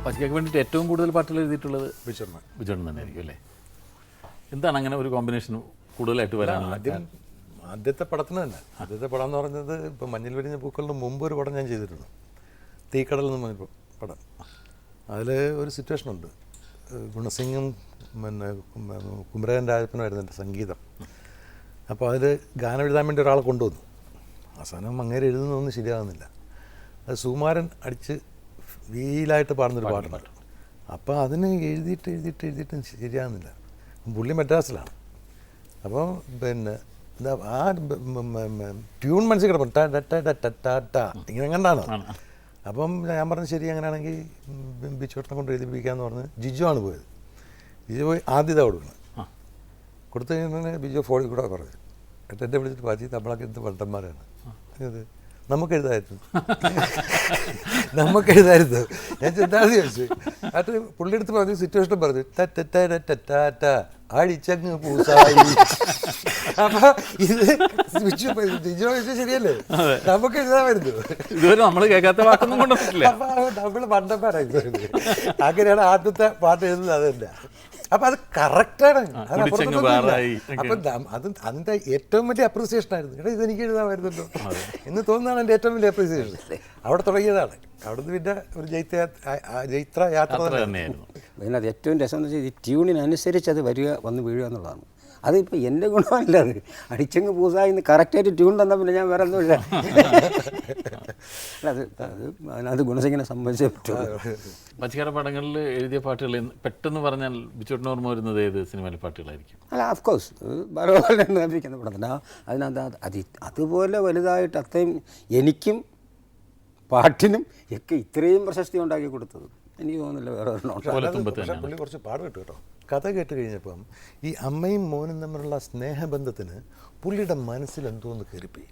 പച്ചയ്ക്ക് വേണ്ടിയിട്ട് ഏറ്റവും കൂടുതൽ പാട്ടുകൾ എഴുതിയിട്ടുള്ളത് ബിജുണ്ണൻ ബിജുണ്ണൻ തന്നെയായിരിക്കും അല്ലേ? എന്താണ് അങ്ങനെ ഒരു കോമ്പിനേഷൻ കൂടുതലായിട്ട് വരാനുള്ള? ആദ്യത്തെ പടത്തിന് തന്നെ. ആദ്യത്തെ പടം എന്ന് പറഞ്ഞത് ഇപ്പം മഞ്ഞിൽ വിരിഞ്ഞ പൂക്കളുടെ മുമ്പ് ഒരു പടം ഞാൻ ചെയ്തിട്ടുണ്ട്, തീക്കടൽ എന്ന് പറഞ്ഞ പടം. അതിൽ ഒരു സിറ്റുവേഷനുണ്ട്, ഗുണസിംഗും പിന്നെ കുമരകൻ രാജപ്പനുമായിരുന്നു എൻ്റെ സംഗീതം. അപ്പോൾ അതിൽ ഗാനം എഴുതാൻ വേണ്ടി ഒരാളെ കൊണ്ടുവന്നു. അവസാനം അങ്ങേര് എഴുതുന്നതൊന്നും ശരിയാകുന്നില്ല. അത് സുകുമാരൻ അടിച്ച് വീലായിട്ട് പാടുന്നൊരു പാട്ടുണ്ട്. അപ്പോൾ അതിന് എഴുതിയിട്ട് ശരിയാകുന്നില്ല. പുള്ളി മദ്രാസിലാണ്. അപ്പോൾ പിന്നെ എന്താ ആ ട്യൂൺ മനസ്സിൽ കിടപ്പം ടാ ഇങ്ങനെ കണ്ടാണ്. അപ്പം ഞാൻ പറഞ്ഞു ശരി, അങ്ങനെയാണെങ്കിൽ ബിച്ചോട്ടനെ കൊണ്ട് എഴുതിപ്പിക്കാമെന്ന് പറഞ്ഞ് ജിജു ആണ് പോയത്. ജിജു പോയി ആദ്യത കൊടുത്തു കഴിഞ്ഞാൽ ബിജു ഫോണിൽ കൂടെ പറഞ്ഞു, എന്നെ വിളിച്ചിട്ട് പാച്ചി നമ്മളൊക്കെ എന്ത് വണ്ടന്മാരാണ്, അത് നമുക്കെഴുതായിരുന്നു. ഞാൻ എന്താണെന്ന് ചോദിച്ചു. അത് പുള്ളിയെടുത്ത് പറഞ്ഞു, സിറ്റുവേഷൻ പറഞ്ഞു ടാറ്റ അടിച്ചങ്ങ് പൂസായി. അപ്പൊ ഇത് ശരിയല്ലേ, നമുക്ക് എഴുതാമായിരുന്നു. ഇതുവരെ നമ്മൾ കേൾക്കാത്ത വാക്കൊന്നും കൊണ്ടുവന്നിട്ടില്ല. നമ്മള് മണ്ടന്മാരായിരുന്നു. അങ്ങനെയാണ് ആദ്യത്തെ പാട്ട് എഴുതുന്നത്. അതല്ല, അപ്പൊ അത് കറക്റ്റാണ്. അപ്പൊ അത് അതിന്റെ ഏറ്റവും വലിയ അപ്രീസിയേഷൻ ആയിരുന്നു. എടാ ഇതെനിക്ക് എഴുതാമായിരുന്നല്ലോ എന്ന് തോന്നുന്നതാണ് എൻ്റെ ഏറ്റവും വലിയ അപ്രീസിയേഷൻ. അവിടെ തുടങ്ങിയതാണ്. അവിടുന്ന് പിന്നെ ഒരു ജൈത്ര യാത്ര തന്നെയായിരുന്നു. പിന്നെ അത് ഏറ്റവും രസം എന്ന് വെച്ചാൽ ഈ ട്യൂണിനനുസരിച്ച് അത് വന്ന് വീഴുക എന്നുള്ളതാണ്. അതിപ്പോൾ എൻ്റെ ഗുണമല്ല, അത് അടിച്ചങ്ങ് പൂസായിന്ന് കറക്റ്റായിട്ട് ട്യൂൺ തന്നാൽ പിന്നെ ഞാൻ വേറെ ഒന്നുമില്ല. അത് ഗുണസിംഗിനെ സംബന്ധിച്ചേ പറ്റുള്ളൂ. പച്ചക്കറി പടങ്ങളിൽ എഴുതിയ പാട്ടുകൾ പെട്ടെന്ന് പറഞ്ഞാൽ ബിച്ചോട്ടിന് ഓർമ്മ വരുന്നത് ഏത് സിനിമയിലെ പാട്ടുകളായിരിക്കും? അല്ല, ഓഫ്കോഴ്സ് ബാലഗോപാലൻ നിർമ്മിക്കുന്ന പടത്തിന് അതിനകത്ത് അതുപോലെ വലുതായിട്ട് അത്രയും എനിക്കും പാട്ടിനും ഒക്കെ ഇത്രയും പ്രശസ്തി ഉണ്ടാക്കി കൊടുത്തത് എനിക്ക് തോന്നുന്നില്ല വേറെ ഒരെണ്ണം. പുള്ളി കുറച്ച് പാട് കേട്ടു കേട്ടോ. കഥ കേട്ട് കഴിഞ്ഞപ്പം ഈ അമ്മയും മോനും തമ്മിലുള്ള സ്നേഹബന്ധത്തിന് പുള്ളിയുടെ മനസ്സിൽ എന്തോന്ന് കയറിപ്പോയി.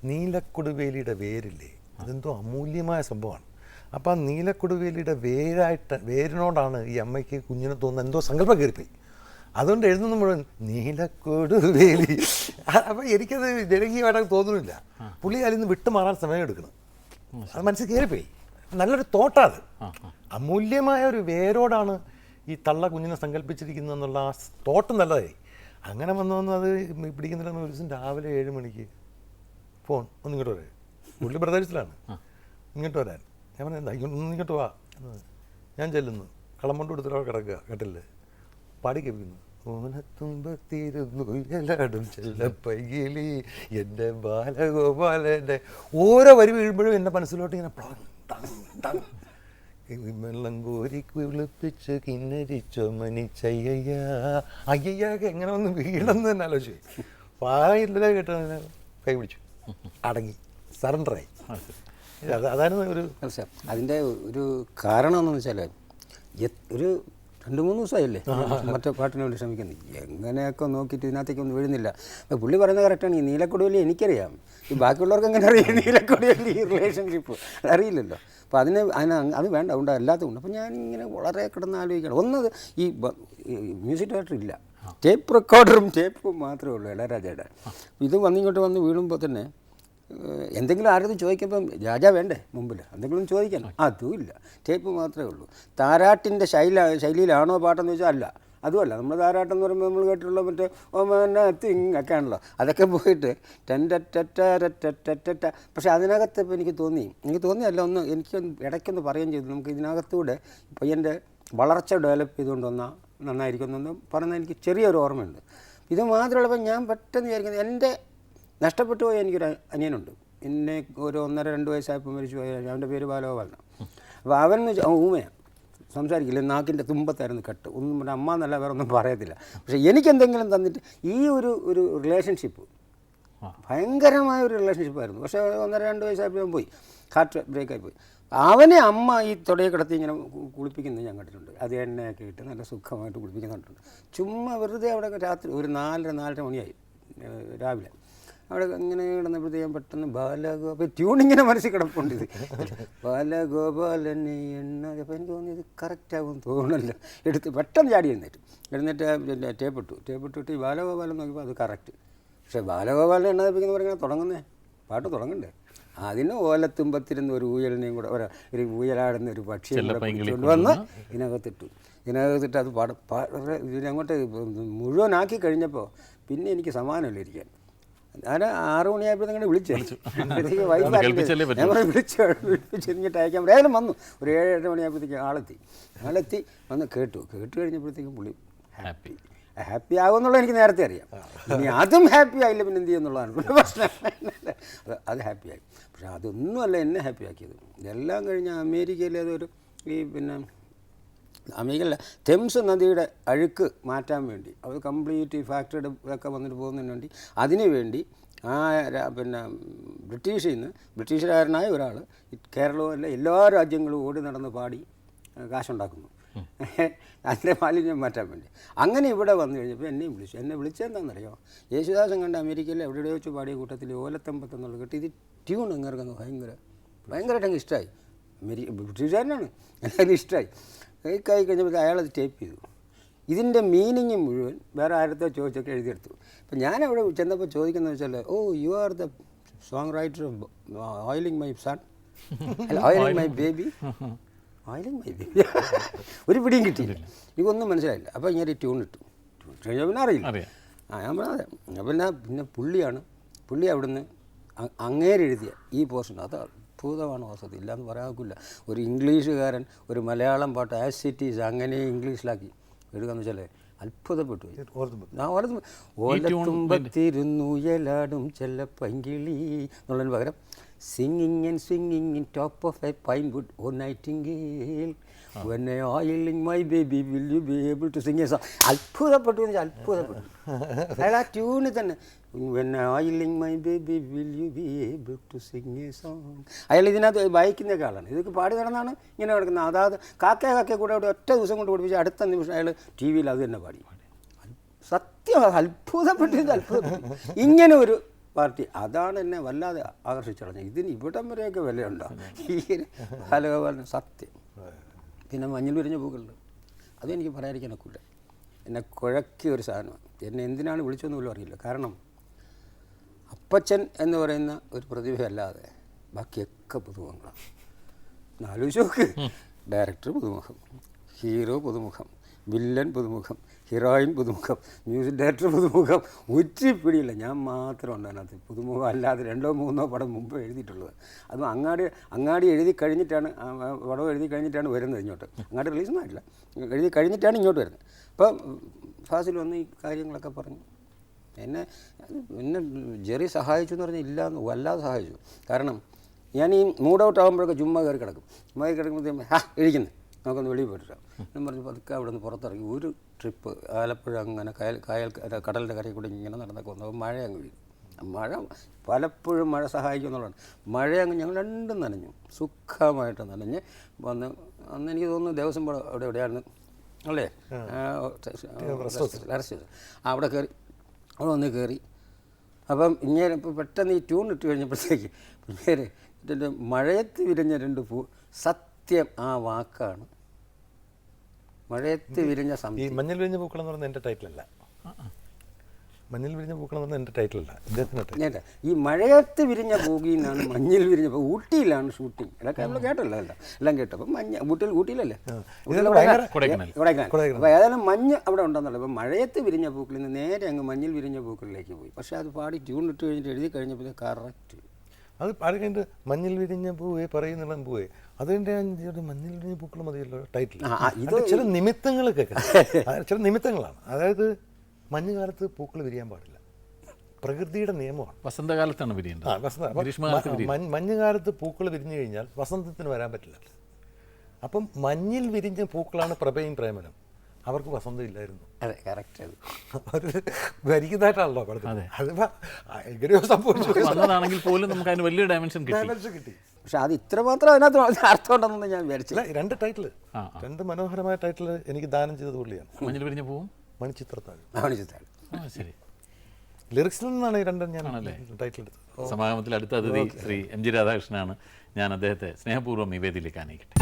നീലക്കൊടുവേലിയുടെ വേരില്ലേ, അതെന്തോ അമൂല്യമായ സംഭവമാണ്. അപ്പം ആ നീലക്കൊടുവേലിയുടെ വേരിനോടാണ് ഈ അമ്മയ്ക്ക് കുഞ്ഞിനെ തോന്നുന്ന എന്തോ സങ്കല്പം കയറിപ്പോയി. അതുകൊണ്ട് എഴുതുന്ന മുഴുവൻ നീലക്കൊടുവേലി. അപ്പം എനിക്കത് ജനകീയമായിട്ട് തോന്നുന്നില്ല. പുള്ളി അതിൽ നിന്ന് വിട്ടുമാറാൻ സമയം എടുക്കണം. അത് മനസ്സിൽ കയറിപ്പോയി. നല്ലൊരു തോട്ടാത്. അമൂല്യമായ ഒരു വേരോടാണ് ഈ തള്ള കുഞ്ഞിനെ സങ്കല്പിച്ചിരിക്കുന്നത് എന്നുള്ള ആ തോട്ടം നല്ലതായി. അങ്ങനെ വന്നു അത് പിടിക്കുന്നില്ല. ഒരു ദിവസം രാവിലെ 7 മണിക്ക് ഫോൺ ഇങ്ങോട്ട് വരാൻ. പുള്ളി ബ്രദേഴ്സിലാണ്. ഇങ്ങോട്ട് വരാൻ ഞാൻ പറഞ്ഞു, ഇങ്ങോട്ട് വാ. ഞാൻ ചെല്ലുന്നു. കളം കൊണ്ട് കൊടുത്തിട്ട് കിടക്കുക കട്ടില് പാടി കേൾപ്പിക്കുന്നു. ഓനത്തുമ്പത്തിരുന്നു എല്ലാടും ചെല്ലപ്പൈകിലി എൻ്റെ ബാലഗോപാലൻ്റെ ഓരോ വരി വീഴുമ്പോഴും എൻ്റെ മനസ്സിലോട്ട് ഇങ്ങനെ വെള്ളം കോരി കുളിപ്പിച്ച് കിന്നരിച്ചോ മനിച്ചയ്യ അയ്യൊക്കെ എങ്ങനെ ഒന്ന് വീടെന്ന് തന്നെ ആലോചിച്ചു. പായില്ല കേട്ട കൈ പിടിച്ചു, അടങ്ങി, സറണ്ടറായി. അതാണ് ഒരു അതിൻ്റെ ഒരു കാരണം എന്ന് വെച്ചാൽ ഒരു 2-3 ദിവസമായില്ലേ മറ്റേ പാട്ടിന് വേണ്ടി ശ്രമിക്കുന്നത്. എങ്ങനെയൊക്കെ നോക്കിയിട്ട് ഇതിനകത്തേക്ക് ഒന്നും വീഴുന്നില്ല. അപ്പോൾ പുള്ളി പറയുന്നത് കറക്റ്റാണ്. ഈ നീലക്കൊടുവേലി എനിക്കറിയാം, ഈ ബാക്കിയുള്ളവർക്ക് എങ്ങനെ അറിയാം നീലക്കൊടുവേലി ഈ റിലേഷൻഷിപ്പ് അറിയില്ലല്ലോ. അപ്പോൾ അത് വേണ്ട അല്ലാത്തതുകൊണ്ട്. അപ്പോൾ ഞാനിങ്ങനെ വളരെ കിടന്ന് ആലോചിക്കണം. ഒന്നത് ഈ മ്യൂസിക് ഡയറക്ടർ ഇല്ല, ടേപ്പ് റെക്കോർഡറും ടേപ്പും മാത്രമേ ഉള്ളൂ ഇളയരാജയുടെ. ഇത് വന്നിങ്ങോട്ട് വീഴുമ്പോൾ തന്നെ എന്തെങ്കിലും ആരും ചോദിക്കുമ്പം രാജാ വേണ്ടേ മുമ്പിൽ എന്തെങ്കിലും ചോദിക്കാൻ, അതുമില്ല, ടേപ്പ് മാത്രമേ ഉള്ളൂ. താരാട്ടിൻ്റെ ശൈലിയിലാണോ പാട്ടെന്ന് ചോദിച്ചാൽ അല്ല, അതുമല്ല. നമ്മൾ താരാട്ടം എന്ന് പറയുമ്പോൾ നമ്മൾ കേട്ടിട്ടുള്ള മറ്റേ ഒമന തിങ് ഒക്കെ ആണല്ലോ. അതൊക്കെ പോയിട്ട് ടെറ്റ. പക്ഷേ അതിനകത്ത് ഇപ്പോൾ എനിക്ക് തോന്നിയല്ല എനിക്ക് ഇടയ്ക്കൊന്ന് പറയുകയും ചെയ്തു, നമുക്ക് ഇതിനകത്തൂടെ പയ്യൻ്റെ വളർച്ച ഡെവലപ്പ് ചെയ്തുകൊണ്ട് വന്നാൽ നന്നായിരിക്കുമെന്നൊന്നും പറഞ്ഞാൽ എനിക്ക് ചെറിയൊരു ഓർമ്മയുണ്ട്. ഇത് മാത്രമുള്ളപ്പോൾ ഞാൻ പെട്ടെന്ന് വിചാരിക്കുന്നത്, എൻ്റെ നഷ്ടപ്പെട്ടു പോയ എനിക്കൊരു അനിയനുണ്ട്. എന്നെ ഒരു 1.5-2 വയസ്സായപ്പോൾ മരിച്ചു പോയ. അവൻ്റെ പേര് ബാലഗോപാലനാണ്. അപ്പോൾ അവൻ ഊമയാണ്, സംസാരിക്കില്ല, നാക്കിൻ്റെ തുമ്പത്തായിരുന്നു കട്ട്. ഒന്നും എൻ്റെ അമ്മ എന്നല്ല വേറെ ഒന്നും പറയത്തില്ല. പക്ഷേ എനിക്കെന്തെങ്കിലും തന്നിട്ട് ഈ ഒരു റിലേഷൻഷിപ്പ് ഭയങ്കരമായ ഒരു റിലേഷൻഷിപ്പായിരുന്നു. പക്ഷേ 1.5-2 വയസ്സായപ്പോൾ പോയി, ഹാർട്ട് ബ്രേക്കായി പോയി. അവനെ അമ്മ ഈ തുടയെ കിടത്തി ഇങ്ങനെ കുളിപ്പിക്കുന്നത് ഞാൻ കണ്ടിട്ടുണ്ട്. അത് എണ്ണയൊക്കെ ഇട്ട് നല്ല സുഖമായിട്ട് കുളിപ്പിക്കുന്നുണ്ട്. ചുമ്മാ വെറുതെ അവിടെ രാത്രി ഒരു 4-4:30 മണിയായി രാവിലെ അവിടെ ഇങ്ങനെ കിടന്നപ്പോഴത്തേക്കും പെട്ടെന്ന് ബാലഗോപാൽ ട്യൂണിങ്ങനെ മനസ്സിൽ കിടപ്പുണ്ട്. ഇത് ബാലഗോപാലനെ എണ്ണ. അപ്പോൾ എനിക്ക് തോന്നി ഇത് കറക്റ്റാകും തോന്നണല്ലോ. പെട്ടെന്ന് ചാടി എഴുന്നേറ്റ് ടേപ്പിട്ടിട്ട് ഈ ബാലഗോപാലൻ നോക്കിയപ്പോൾ അത് കറക്റ്റ്. പക്ഷേ ബാലഗോപാലൻ എണ്ണ തപ്പിക്കുന്ന പറഞ്ഞാൽ പാട്ട് തുടങ്ങണ്ടേ. അതിന് ഓലത്തുമ്പത്തിരുന്ന് ഒരു ഊയലിനെയും കൂടെ ഒരു ഊയലാടുന്ന ഒരു പക്ഷിയെ കൂടെ കൊണ്ടുവന്ന് ഇതിനകത്തിട്ടു. ഇതിനകത്തിട്ട് അത് ഇതിനങ്ങോട്ട് മുഴുവനാക്കി കഴിഞ്ഞപ്പോൾ പിന്നെ എനിക്ക് സമാനമല്ല ഇരിക്കാൻ. ഞാൻ 6 മണിയായപ്പോഴത്തേക്കും വിളിച്ചു. വിളിച്ചിട്ട് അയക്കാൻ വേഗം വന്നു. ഒരു 7-8 മണിയായപ്പോഴത്തേക്കും ആളെത്തി വന്ന് കേട്ടു കഴിഞ്ഞപ്പോഴത്തേക്കും പുള്ളി ഹാപ്പി ആകുമെന്നുള്ള എനിക്ക് നേരത്തെ അറിയാം. ഇനി അതും ഹാപ്പി ആയില്ല പിന്നെ എന്ത് ചെയ്യുന്നുള്ളതാണ് പിന്നെ പ്രശ്നം. അത് ഹാപ്പിയായി. പക്ഷെ അതൊന്നുമല്ല എന്നെ ഹാപ്പി ആക്കിയത്. ഇതെല്ലാം കഴിഞ്ഞ് അമേരിക്കയിലെ അതൊരു പിന്നെ അമേരിക്കയിലെ തെംസ് നദിയുടെ അഴുക്ക് മാറ്റാൻ വേണ്ടി അത് കംപ്ലീറ്റ് ഈ ഫാക്ടറിയുടെ ഒക്കെ വന്നിട്ട് പോകുന്നതിന് വേണ്ടി അതിനു വേണ്ടി പിന്നെ ബ്രിട്ടീഷുകാരനായ ഒരാൾ കേരളവും എല്ലാ രാജ്യങ്ങളും ഓടി നടന്ന് പാടി കാശുണ്ടാക്കുന്നു അതിൻ്റെ മാലിന്യം മാറ്റാൻ വേണ്ടി. അങ്ങനെ ഇവിടെ വന്നു കഴിഞ്ഞപ്പോൾ എന്നെ വിളിച്ചെന്താണെന്നറിയോ, യേശുദാസൻ കണ്ട അമേരിക്കയിൽ എവിടെയോ വെച്ച് പാടിയ കൂട്ടത്തിൽ ഓലത്തമ്പത്തെന്നുള്ള കേട്ട് ഇത് ട്യൂൺ ഇറങ്ങുന്നത് ഭയങ്കരമായിട്ട് അങ്ങ് ഇഷ്ടമായി. ബ്രിട്ടീഷുകാരനാണ്, എനിക്കത് ഇഷ്ടമായി. കൈ കഴിഞ്ഞപ്പോൾ അയാളത് ടേപ്പ് ചെയ്തു. ഇതിൻ്റെ മീനിങ് മുഴുവൻ വേറെ ആരത്തോ ചോദിച്ചൊക്കെ എഴുതിയെടുത്തു. അപ്പം ഞാൻ അവിടെ ചെന്നപ്പോൾ ചോദിക്കുന്നത് വെച്ചാൽ, oh you are the song writer oiling my son, oiling my baby, oiling my baby. ഒരു പിടിയും കിട്ടിയില്ല, എനിക്കൊന്നും മനസ്സിലായില്ല. അപ്പോൾ ഇങ്ങനെ ട്യൂൺ ഇട്ടു കഴിഞ്ഞാൽ പിന്നെ അറിയില്ല. ഞാൻ പറഞ്ഞാൽ പിന്നെ പുള്ളി അവിടുന്ന് അങ്ങേരെഴുതിയ ഈ പോർഷൻ അത് അത്ഭുതമാണ്. വാസ്തവത്തിൽ ഇല്ലയെന്ന് പറയാക്കില്ല. ഒരു ഇംഗ്ലീഷുകാരൻ ഒരു മലയാളം പാട്ട് ആസ് ഇറ്റ് ഈസ് അങ്ങനെ ഇംഗ്ലീഷിലാക്കി എടുക്കാന്ന് വെച്ചാൽ അത്ഭുതപ്പെട്ടു. ഓലത്തുമ്പത്തിരുന്നുയലാടും ചെല്ലപ്പൈങ്കിളി എന്നുള്ളതിന് പകരം singing and swinging in top of a pine wood O nightingale when I oiling my baby will you be able to sing a song. അത്ഭുതപ്പെട്ടു എന്ന് വെച്ചാൽ അത്ഭുതപ്പെട്ടു. അയാൾ ആ ട്യൂണിൽ തന്നെ when I oiling my baby will you be able to sing a song. അയാൾ ഇതിനകത്ത് വായിക്കുന്നൊക്കെ ആളാണ്. ഇതൊക്കെ പാടി നടന്നാണ് ഇങ്ങനെ കിടക്കുന്നത്. അതായത് കാക്ക കൂടെ അവിടെ ഒറ്റ ദിവസം കൊണ്ട് പഠിപ്പിച്ച് അടുത്ത നിമിഷം അയാൾ ടി വിയിൽ അത് തന്നെ പാടി. സത്യം അത്ഭുതപ്പെട്ടു. ഇങ്ങനെ ഒരു പാർട്ടി അതാണ് എന്നെ വല്ലാതെ ആകർഷിച്ചളഞ്ഞത്. ഇതിന് ഇവിടം വരെയൊക്കെ വിലയുണ്ടോ ഈ ബാലഗോപാലന്? സത്യം. പിന്നെ മഞ്ഞൾ വിരിഞ്ഞ പൂക്കളുണ്ട്, അതെനിക്ക് പറയാതിരിക്കാനൊക്കില്ല. എന്നെ കുഴക്കിയ ഒരു സാധനമാണ്. എന്നെ എന്തിനാണ് വിളിച്ചതെന്ന് പോലും അറിയില്ല. കാരണം അപ്പച്ചൻ എന്ന് പറയുന്ന ഒരു പ്രതിഭയല്ലാതെ ബാക്കിയൊക്കെ പുതുമുഖങ്ങളാണ്. ആലോചിച്ച് നോക്ക്, ഡയറക്ടർ പുതുമുഖം, ഹീറോ പുതുമുഖം, വില്ലൻ പുതുമുഖം, ഹീറോയിൻ പുതുമുഖം, മ്യൂസിക് ഡയറക്ടർ പുതുമുഖം. ഒറ്റപ്പിടിയില്ല, ഞാൻ മാത്രമുണ്ട് അതിനകത്ത് പുതുമുഖം അല്ലാതെ 2-3 പടം മുമ്പ് എഴുതിയിട്ടുള്ളത്. അതും അങ്ങാടി എഴുതി കഴിഞ്ഞിട്ടാണ്, പടം എഴുതി കഴിഞ്ഞിട്ടാണ് വരുന്നത് ഇങ്ങോട്ട്. അങ്ങാടി റിലീസൊന്നും ആയിട്ടില്ല, എഴുതി കഴിഞ്ഞിട്ടാണ് ഇങ്ങോട്ട് വരുന്നത്. അപ്പം ഫാസിൽ വന്ന് ഈ കാര്യങ്ങളൊക്കെ പറഞ്ഞു. എന്നെ ജെറി സഹായിച്ചു എന്ന് പറഞ്ഞാൽ ഇല്ല, വല്ലാതെ സഹായിച്ചു. കാരണം ഞാൻ ഈ മൂഡ് ഔട്ട് ആകുമ്പോഴൊക്കെ ചുമ്മാ കയറി കിടക്കുമ്പോഴത്തേക്കും ഇരിക്കുന്നത് നമുക്കൊന്ന് വെളിയിൽ പോയിട്ടാണ് എന്ന് പറഞ്ഞ് പതുക്കെ അവിടെ നിന്ന് പുറത്തിറങ്ങി ഒരു ട്രിപ്പ് ആലപ്പുഴ അങ്ങനെ കടലിൻ്റെ കരയിൽ കൂടെ ഇങ്ങനെ നടന്നൊക്കെ വന്നപ്പോൾ മഴ അങ്ങ് വീഴും. പലപ്പോഴും മഴ സഹായിക്കും എന്നുള്ളതാണ്. മഴ അങ്ങ് ഞങ്ങൾ രണ്ടും നനഞ്ഞു, സുഖമായിട്ട് നനഞ്ഞ് വന്ന്. അന്ന് എനിക്ക് തോന്നുന്നു ദേവസ്വം അവിടെ എവിടെയായിരുന്നു അല്ലേ, അറസ്റ്റ് ചെയ്തു. അവിടെ കയറി. അപ്പം ഇങ്ങനെ ഇപ്പോൾ പെട്ടെന്ന് ഈ ട്യൂൺ ഇട്ട് കഴിഞ്ഞപ്പോഴത്തേക്ക് ഇങ്ങനെ ഇതിൻ്റെ മഴയത്ത് വിരിഞ്ഞ 2 പൂ. സത്യം ആ വാക്കാണ്, മഴയത്ത് വിരിഞ്ഞ ഈ മഞ്ഞൾ വിരിഞ്ഞ പൂക്കളം എന്ന് പറഞ്ഞാൽ എൻ്റെ ടൈറ്റിലല്ല. മഞ്ഞൾ വിരിഞ്ഞ പൂക്കളം എന്ന് പറഞ്ഞാൽ എൻ്റെ ടൈറ്റിലല്ല, ഇദ്ദേഹത്തിൻ്റെ. ഈ മഴയത്ത് വിരിഞ്ഞ പൂകിന്നാണ് മഞ്ഞൾ വിരിഞ്ഞ. ഊട്ടിയിലാണ് ഷൂട്ടിങ്. ഇതൊക്കെ നമ്മൾ കേട്ടല്ലോ, എല്ലാം കേട്ടോ. അപ്പം ഊട്ടിയിലല്ലേ, അപ്പോൾ ഏതായാലും മഞ്ഞ് അവിടെ ഉണ്ടെന്നുള്ളത്. അപ്പം മഴയത്ത് വിരിഞ്ഞ പൂക്കളിൽ നിന്ന് നേരെ അങ്ങ് മഞ്ഞൾ വിരിഞ്ഞ പൂക്കളിലേക്ക് പോയി. പക്ഷേ അത് പാടി ട്യൂൺ ഇട്ട് കഴിഞ്ഞിട്ട് എഴുതി കഴിഞ്ഞപ്പോൾ കറക്റ്റ് അത് പാടി കഴിഞ്ഞിട്ട് മഞ്ഞൾ വിരിഞ്ഞ പൂവേ പറയുന്നുള്ള പൂവേ, അതിൻ്റെ മഞ്ഞൾ വിരിഞ്ഞ പൂക്കൾ മതിയല്ലോ ടൈറ്റിൽ. ഇത് ചില നിമിത്തങ്ങളൊക്കെ ചില നിമിത്തങ്ങളാണ്. അതായത് മഞ്ഞുകാലത്ത് പൂക്കൾ വിരിയാൻ പാടില്ല, പ്രകൃതിയുടെ നിയമമാണ്. വസന്തകാലത്താണ് വിരിയേണ്ടത്. മഞ്ഞുകാലത്ത് പൂക്കൾ വിരിഞ്ഞു കഴിഞ്ഞാൽ വസന്തത്തിന് വരാൻ പറ്റില്ല. അപ്പം മഞ്ഞിൽ വിരിഞ്ഞ പൂക്കളാണ് പ്രഭയും പ്രേമനും. അവർക്ക് വസന്തം ഇല്ലായിരുന്നു. അതെ, കറക്റ്റ്. അത് ഭരിക്കുന്നതായിട്ടാണല്ലോ പഠിത്തം. അതിപ്പോൾ എങ്ങനെയോ സംഭവിച്ചതാണെങ്കിൽ പോലും നമുക്ക് അതിന് വലിയ ഡയമെൻഷൻ കിട്ടി. പക്ഷെ അത് ഇത്രമാത്രം അതിനകത്ത് അർത്ഥം ഉണ്ടെന്ന് ഞാൻ വിചാരിച്ചില്ല. 2 ടൈറ്റിൽ, 2 മനോഹരമായ ടൈറ്റിൽ എനിക്ക് ദാനം ചെയ്തത് പുള്ളിയാണ്. മഞ്ഞൾ വിരിഞ്ഞ പൂവും മണിച്ചിത്രത്താഴ്. ശരി, ലിറിക്സിൽ നിന്നാണ് ഈ 2 ഞാൻ ടൈറ്റിൽ എടുത്തത്. സമാഗമത്തിൽ അടുത്ത അതിഥി ശ്രീ MG രാധാകൃഷ്ണനാണ്. ഞാൻ അദ്ദേഹത്തെ സ്നേഹപൂർവ്വം ഈ വേദിയിലേക്ക് ആനയിക്കട്ടെ.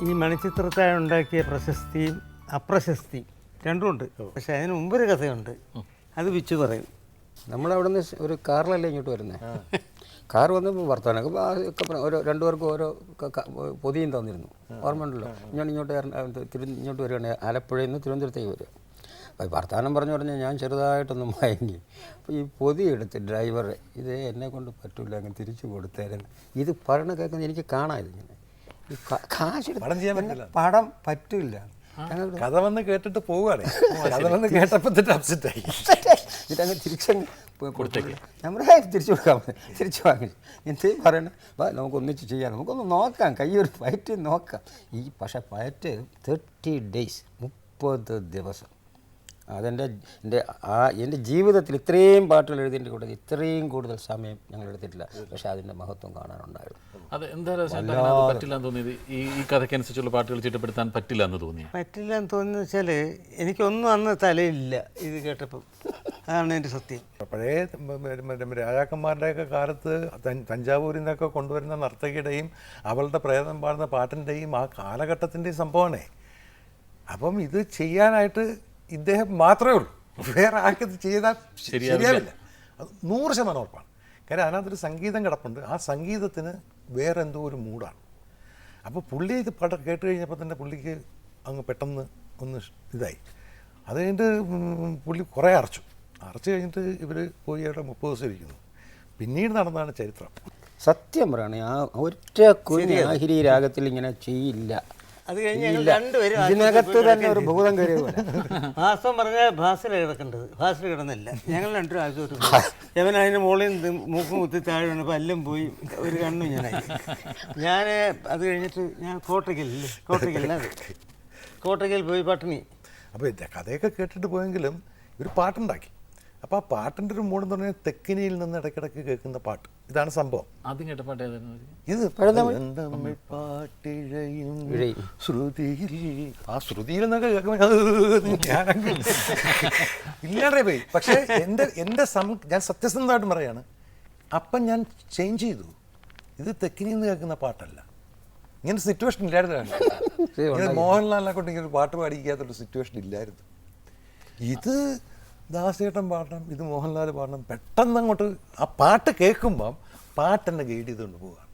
ഈ മണിച്ചിത്രത്താഴ് ഉണ്ടാക്കിയ പ്രശസ്തിയും അപ്രശസ്തിയും രണ്ടുമുണ്ട്. പക്ഷെ അതിന് മുമ്പൊരു കഥയുണ്ട്, അത് ബിച്ചു പറയും. നമ്മളവിടെ നിന്ന് ഒരു കാറിലല്ലേ ഇങ്ങോട്ട് വരുന്നത്. കാർ വന്നപ്പോൾ വർത്തമാനമൊക്കെ ഒക്കെ ഓരോ രണ്ടുപേർക്കും ഓരോ പൊതിയും തന്നിരുന്നു, ഓർമ്മയുണ്ടല്ലോ. ഞാൻ ഇങ്ങോട്ട് ഇങ്ങോട്ട് വരികയാണ്, ആലപ്പുഴയിൽ നിന്ന് തിരുവനന്തപുരത്തേക്ക് വരിക. അപ്പോൾ വർത്തമാനം പറഞ്ഞ് ഞാൻ ചെറുതായിട്ടൊന്ന് മയങ്ങി. അപ്പോൾ ഈ പൊതി എടുത്ത് ഡ്രൈവർ ഇത് എന്നെ കൊണ്ട് പറ്റില്ല, അങ്ങ് തിരിച്ചു കൊടുത്തേരുന്നു. ഇത് പറയണ കേൾക്കുന്ന എനിക്ക് കാണാമായിരുന്നു. ഇങ്ങനെ ഈ കാശ് പടം പറ്റില്ല. കഥ വന്ന് കേട്ടിട്ട് പോവുകയാണ്. കഥ വന്ന് കേട്ടപ്പോൾ അപ്സെറ്റായി. എന്നിട്ടങ്ങ് തിരിച്ചങ്ങ് കൊടുത്തേക്ക്. നമ്മുടെ തിരിച്ചു കൊടുക്കാൻ തിരിച്ചു വാങ്ങി. എന്ത് പറയണേ, നമുക്ക് ഒന്നിച്ച് ചെയ്യാം, നമുക്കൊന്ന് നോക്കാം, കയ്യൊരു ഫയറ്റ് നോക്കാം. ഈ പക്ഷേ ഫയറ്റ് 30 days 30 ദിവസം. എൻ്റെ ജീവിതത്തിൽ ഇത്രയും പാട്ടുകൾ എഴുതിൻ്റെ കൂടെ ഇത്രയും കൂടുതൽ സമയം ഞങ്ങൾ എടുത്തിട്ടില്ല. പക്ഷേ അതിൻ്റെ മഹത്വം കാണാനുണ്ടായിരുന്നു. അത് എന്താ പറ്റില്ല എന്ന് തോന്നിയത്? ഈ കഥയ്ക്കനുസരിച്ചുള്ള പാട്ടുകൾ ചിട്ടപ്പെടുത്താൻ പറ്റില്ല എന്ന് തോന്നിയത്? പറ്റില്ല എന്ന് തോന്നുന്നത് വെച്ചാൽ എനിക്കൊന്നും അന്ന് തലയില്ല ഇത് കേട്ടപ്പം. അതാണ് എൻ്റെ സത്യം. പഴയ രാജാക്കന്മാരുടെയൊക്കെ കാലത്ത് തഞ്ചാവൂരിൽ നിന്നൊക്കെ കൊണ്ടുവരുന്ന നർത്തകിയുടെയും അവളുടെ പ്രേതം പാടുന്ന പാട്ടിൻ്റെയും ആ കാലഘട്ടത്തിൻ്റെയും സംഭവമാണേ. അപ്പം ഇത് ചെയ്യാനായിട്ട് ഇദ്ദേഹം മാത്രമേ ഉള്ളൂ, വേറെ ആർക്കത് ചെയ്താൽ ശരിയാവില്ല. അത് 100% ഉറപ്പാണ്. കാര്യം അതിനകത്തൊരു സംഗീതം കിടപ്പുണ്ട്, ആ സംഗീതത്തിന് വേറെ എന്തോ ഒരു മൂഡാണ്. അപ്പോൾ പുള്ളി ഇത് പാട്ട് കേട്ട് കഴിഞ്ഞപ്പോൾ തന്നെ പുള്ളിക്ക് അങ്ങ് പെട്ടെന്ന് ഒന്ന് ഇതായി. അത് കഴിഞ്ഞിട്ട് പുള്ളി കുറേ അരച്ചു കഴിഞ്ഞിട്ട് ഇവർ പോയി അവിടെ 30 ദിവസം ഇരിക്കുന്നു. പിന്നീട് നടന്നതാണ് ചരിത്രം. സത്യം പറയണേ, ആ ഒറ്റ കുഞ്ഞ് ആഹിരി രാഗത്തിൽ ഇങ്ങനെ ചെയ്യില്ല. അത് കഴിഞ്ഞ് ഞങ്ങൾ രണ്ടുപേരും ഇതിനകത്ത് തന്നെ ഒരു ഭൂതം കയറിയ പോലെ. ഭാസം പറഞ്ഞാൽ ഭാസിൽ കിടക്കേണ്ടത്, ഭാസിൽ കിടന്നില്ല. ഞങ്ങൾ രണ്ടുപേരും ആശുപത്രി. അവൻ അതിന് മുകളിൽ മൂക്കും കുത്തി താഴെ വന്നപ്പോൾ എല്ലാം പോയി, ഒരു കണ്ണു ഞാനായി. ഞാൻ അത് കഴിഞ്ഞിട്ട് ഞാൻ കോട്ടയ്ക്കൽ പോയി പട്ടിണി. അപ്പോൾ കഥയൊക്കെ കേട്ടിട്ട് പോയെങ്കിലും ഒരു പാട്ടുണ്ടാക്കി. അപ്പോൾ ആ പാട്ടിൻ്റെ ഒരു മൂടെന്ന് പറഞ്ഞാൽ തെക്കിനിയിൽ നിന്ന് ഇടയ്ക്കിടയ്ക്ക് കേൾക്കുന്ന പാട്ട്. ഇതാണ് സംഭവം. ആദ്യം കേട്ട പാട്ട് ഏതായിരുന്നു? ഇത് പാട്ടിഴയും ശ്രുതിയിൽ, ആ ശ്രുതിയിൽ നിന്നൊക്കെ കേൾക്കുമ്പോൾ ഇല്ലാണ്ടേ പോയി. പക്ഷേ ഞാൻ സത്യസന്ധമായിട്ട് പറയാണ്, അപ്പം ഞാൻ ചേഞ്ച് ചെയ്തു. ഇത് തെക്കിനിയിൽ നിന്ന് കേൾക്കുന്ന പാട്ടല്ല. ഇങ്ങനെ സിറ്റുവേഷൻ ഇല്ലായിരുന്നു. മോഹൻലാലിനെ കൊണ്ട് ഇങ്ങനെ പാട്ട് പാടിക്കാത്തൊരു സിറ്റുവേഷൻ ഇല്ലായിരുന്നു. ഇത് ദാസേട്ടൻ പാടണം, ഇത് മോഹൻലാൽ പാടണം. പെട്ടെന്ന് അങ്ങോട്ട് ആ പാട്ട് കേൾക്കുമ്പം പാട്ടെന്നെ ഗൈഡ് ചെയ്തുകൊണ്ട് പോവുകയാണ്.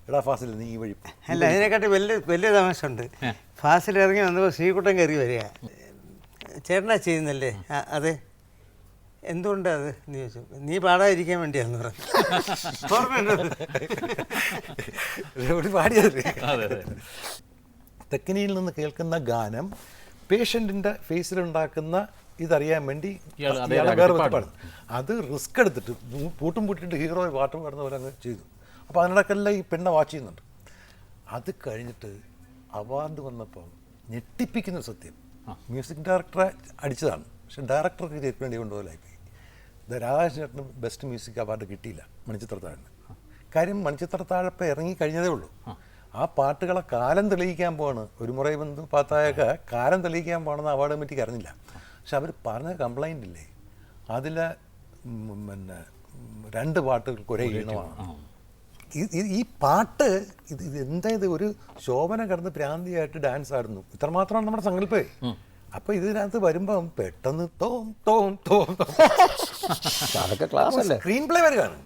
എടാ ഫാസിൽ നീ ഈ വഴി. അല്ല, അതിനെക്കാട്ടി വലിയ തമാശയുണ്ട്. ഫാസിൽ ഇറങ്ങി വന്നപ്പോൾ ശ്രീകുട്ടൻ കയറി വരിക. ചേട്ടനാ ചെയ്യുന്നല്ലേ? അതെ. എന്തുകൊണ്ടാ അത് നീ ചോദിച്ചു. നീ പാടാതിരിക്കാൻ വേണ്ടിയാന്ന് പറഞ്ഞു. പാടിയത് തെക്കിനിയിൽ നിന്ന് കേൾക്കുന്ന ഗാനം പേഷ്യൻറ്റിൻ്റെ ഫേസിലുണ്ടാക്കുന്ന ഇതറിയാൻ വേണ്ടി പാടും. അത് റിസ്ക് എടുത്തിട്ട് പൂട്ടും പൂട്ടിയിട്ട് ഹീറോ പാട്ടും പാടുന്ന പോലെ അങ്ങ് ചെയ്തു. അപ്പോൾ അതിനിടയ്ക്കെല്ലാം ഈ പെണ്ണെ വാച്ച് ചെയ്യുന്നുണ്ട്. അത് കഴിഞ്ഞിട്ട് അവാർഡ് വന്നപ്പോൾ ഞെട്ടിപ്പിക്കുന്ന സത്യം, മ്യൂസിക് ഡയറക്ടറെ അടിച്ചതാണ്. പക്ഷെ ഡയറക്ടർക്ക് ചെയ്യേണ്ടി കൊണ്ടുപോലായിപ്പോയി. രാധാകൃഷ്ണന് ബെസ്റ്റ് മ്യൂസിക് അവാർഡ് കിട്ടിയില്ല മണിച്ചിത്രത്താഴിന്. കാര്യം മണിച്ചിത്രത്താഴപ്പം ഇറങ്ങി കഴിഞ്ഞതേ ഉള്ളൂ. ആ പാട്ടുകളെ കാലം തെളിയിക്കാൻ പോവാണ്. ഒരു മുറ ബന്ധു പാത്തായൊക്കെ കാലം തെളിയിക്കാൻ പോകണമെന്ന് അവാർഡ് കമ്മിറ്റിക്ക് അറിഞ്ഞില്ല. പക്ഷെ അവർ പറഞ്ഞ കംപ്ലൈൻ്റ് ഇല്ലേ, അതിൽ പിന്നെ 2 പാട്ടുകൾക്ക് ഒരേ ഈണമാണ്. ഈ പാട്ട് ഇത് എന്തായത് ഒരു ശോഭന കിടന്ന് പ്രാന്തിയായിട്ട് ഡാൻസ് ആടുന്നു. ഇത്രമാത്രമാണ് നമ്മുടെ സങ്കല്പേ. അപ്പോൾ ഇതിനകത്ത് വരുമ്പം പെട്ടെന്ന് സ്ക്രീൻ പ്ലേ വരികയാണ്.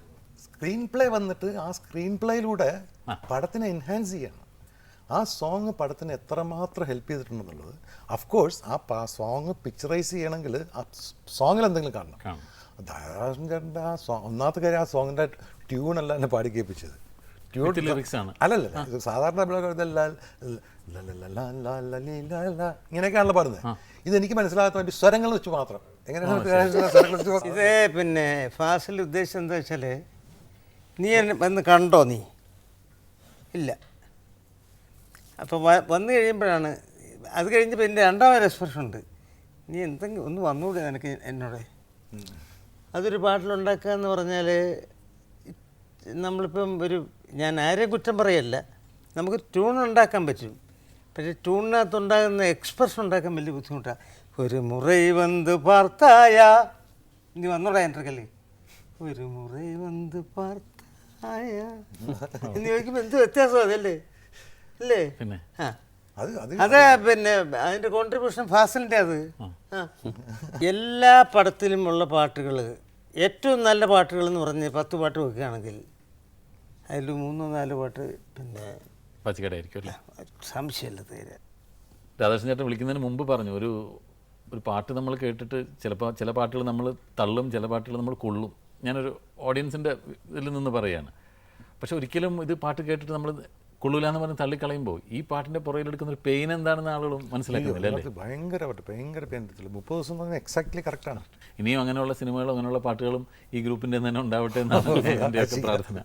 സ്ക്രീൻ പ്ലേ വന്നിട്ട് ആ സ്ക്രീൻ പ്ലേയിലൂടെ പടത്തിനെ എൻഹാൻസ് ചെയ്യണം. ആ സോങ് പടത്തിന് എത്രമാത്രം ഹെൽപ്പ് ചെയ്തിട്ടുണ്ടെന്നുള്ളത് അഫ്കോഴ്സ് ആ സോങ് പിക്ചറൈസ് ചെയ്യണമെങ്കിൽ ആ സോങ്ങിൽ എന്തെങ്കിലും കാണണം. ധാരാളം ആ ഒന്നാമത്തെ കാര്യം ആ സോങ്ങിൻ്റെ ട്യൂണല്ല എന്നെ പാടി കേൾപ്പിച്ചത്. അല്ലല്ല, സാധാരണ ഇങ്ങനെയൊക്കെയാണല്ലോ പാടുന്നത്. ഇതെനിക്ക് മനസ്സിലാകാത്ത വേണ്ടി സ്വരങ്ങൾ വെച്ച് മാത്രം. എങ്ങനെയാണ് ഇത് പിന്നെ ഫാസിൽ ഉദ്ദേശം എന്താ വെച്ചാൽ, നീ എന്നെ വന്ന് കണ്ടോ? നീ ഇല്ല. അപ്പോൾ വന്നു കഴിയുമ്പോഴാണ്, അത് കഴിഞ്ഞപ്പോൾ എൻ്റെ രണ്ടാമതൊരു എക്സ്പ്രഷൻ ഉണ്ട്. നീ എന്തെങ്കിലും ഒന്ന് വന്നുകൂടെ നിനക്ക് എന്നോട്? അതൊരു പാട്ടിലുണ്ടാക്കുക എന്ന് പറഞ്ഞാൽ നമ്മളിപ്പം ഞാൻ ആരെയും കുറ്റം പറയല്ല, നമുക്ക് ട്യൂൺ ഉണ്ടാക്കാൻ പറ്റും. പക്ഷേ ട്യൂണിനകത്തുണ്ടാകുന്ന എക്സ്പ്രഷൻ ഉണ്ടാക്കാൻ വലിയ ബുദ്ധിമുട്ടാണ്. ഒരു മുറൈ വന്ന് പാർത്തായ, നീ വന്നോടാ എൻ്റെ കല്ലേ, ഒരു മുറൈ വന്ന് പാർത്തായ എന്ന് ചോദിക്കുമ്പോൾ എന്ത് വ്യത്യാസം അതല്ലേ? അല്ലേ? പിന്നെ അത് പിന്നെ അതിൻ്റെ കോൺട്രിബ്യൂഷൻ ഫാസിലിൻ്റെ അത് ആ. എല്ലാ പടത്തിലുമുള്ള പാട്ടുകൾ ഏറ്റവും നല്ല പാട്ടുകൾ എന്ന് പറഞ്ഞ് 10 പാട്ട് വെക്കുകയാണെങ്കിൽ അതിൽ 3-4 പാട്ട് പിന്നെ പച്ചക്കടയായിരിക്കും അല്ലേ? സംശയമില്ല തീരെ. രാധാകൃഷ്ണൻ ചേട്ടൻ വിളിക്കുന്നതിന് മുമ്പ് പറഞ്ഞു ഒരു പാട്ട് നമ്മൾ കേട്ടിട്ട് ചിലപ്പോൾ ചില പാട്ടുകൾ നമ്മൾ തള്ളും, ചില പാട്ടുകൾ നമ്മൾ കൊള്ളും. ഞാനൊരു ഓഡിയൻസിൻ്റെ ഇതിൽ നിന്ന് പറയുകയാണ്. പക്ഷെ ഒരിക്കലും ഇത് പാട്ട് കേട്ടിട്ട് നമ്മൾ കൊള്ളൂല എന്ന് പറഞ്ഞ് തള്ളിക്കളയുമ്പോൾ ഈ പാട്ടിൻ്റെ പുറകിലെടുക്കുന്ന ഒരു പെയിൻ എന്താണെന്ന് ആളുകളും മനസ്സിലാക്കുന്നില്ല അല്ലേ? ഭയങ്കര പെയിൻ എടുത്തില്ല. 30 ദിവസം എന്ന് പറഞ്ഞാൽ എക്സാക്ട്ലി കറക്റ്റാണ്. ഇനിയും അങ്ങനെയുള്ള സിനിമകളും അങ്ങനെയുള്ള പാട്ടുകളും ഈ ഗ്രൂപ്പിൻ്റെ തന്നെ ഉണ്ടാവട്ടെ എന്നാണ് എൻ്റെയൊക്കെ പ്രാർത്ഥന.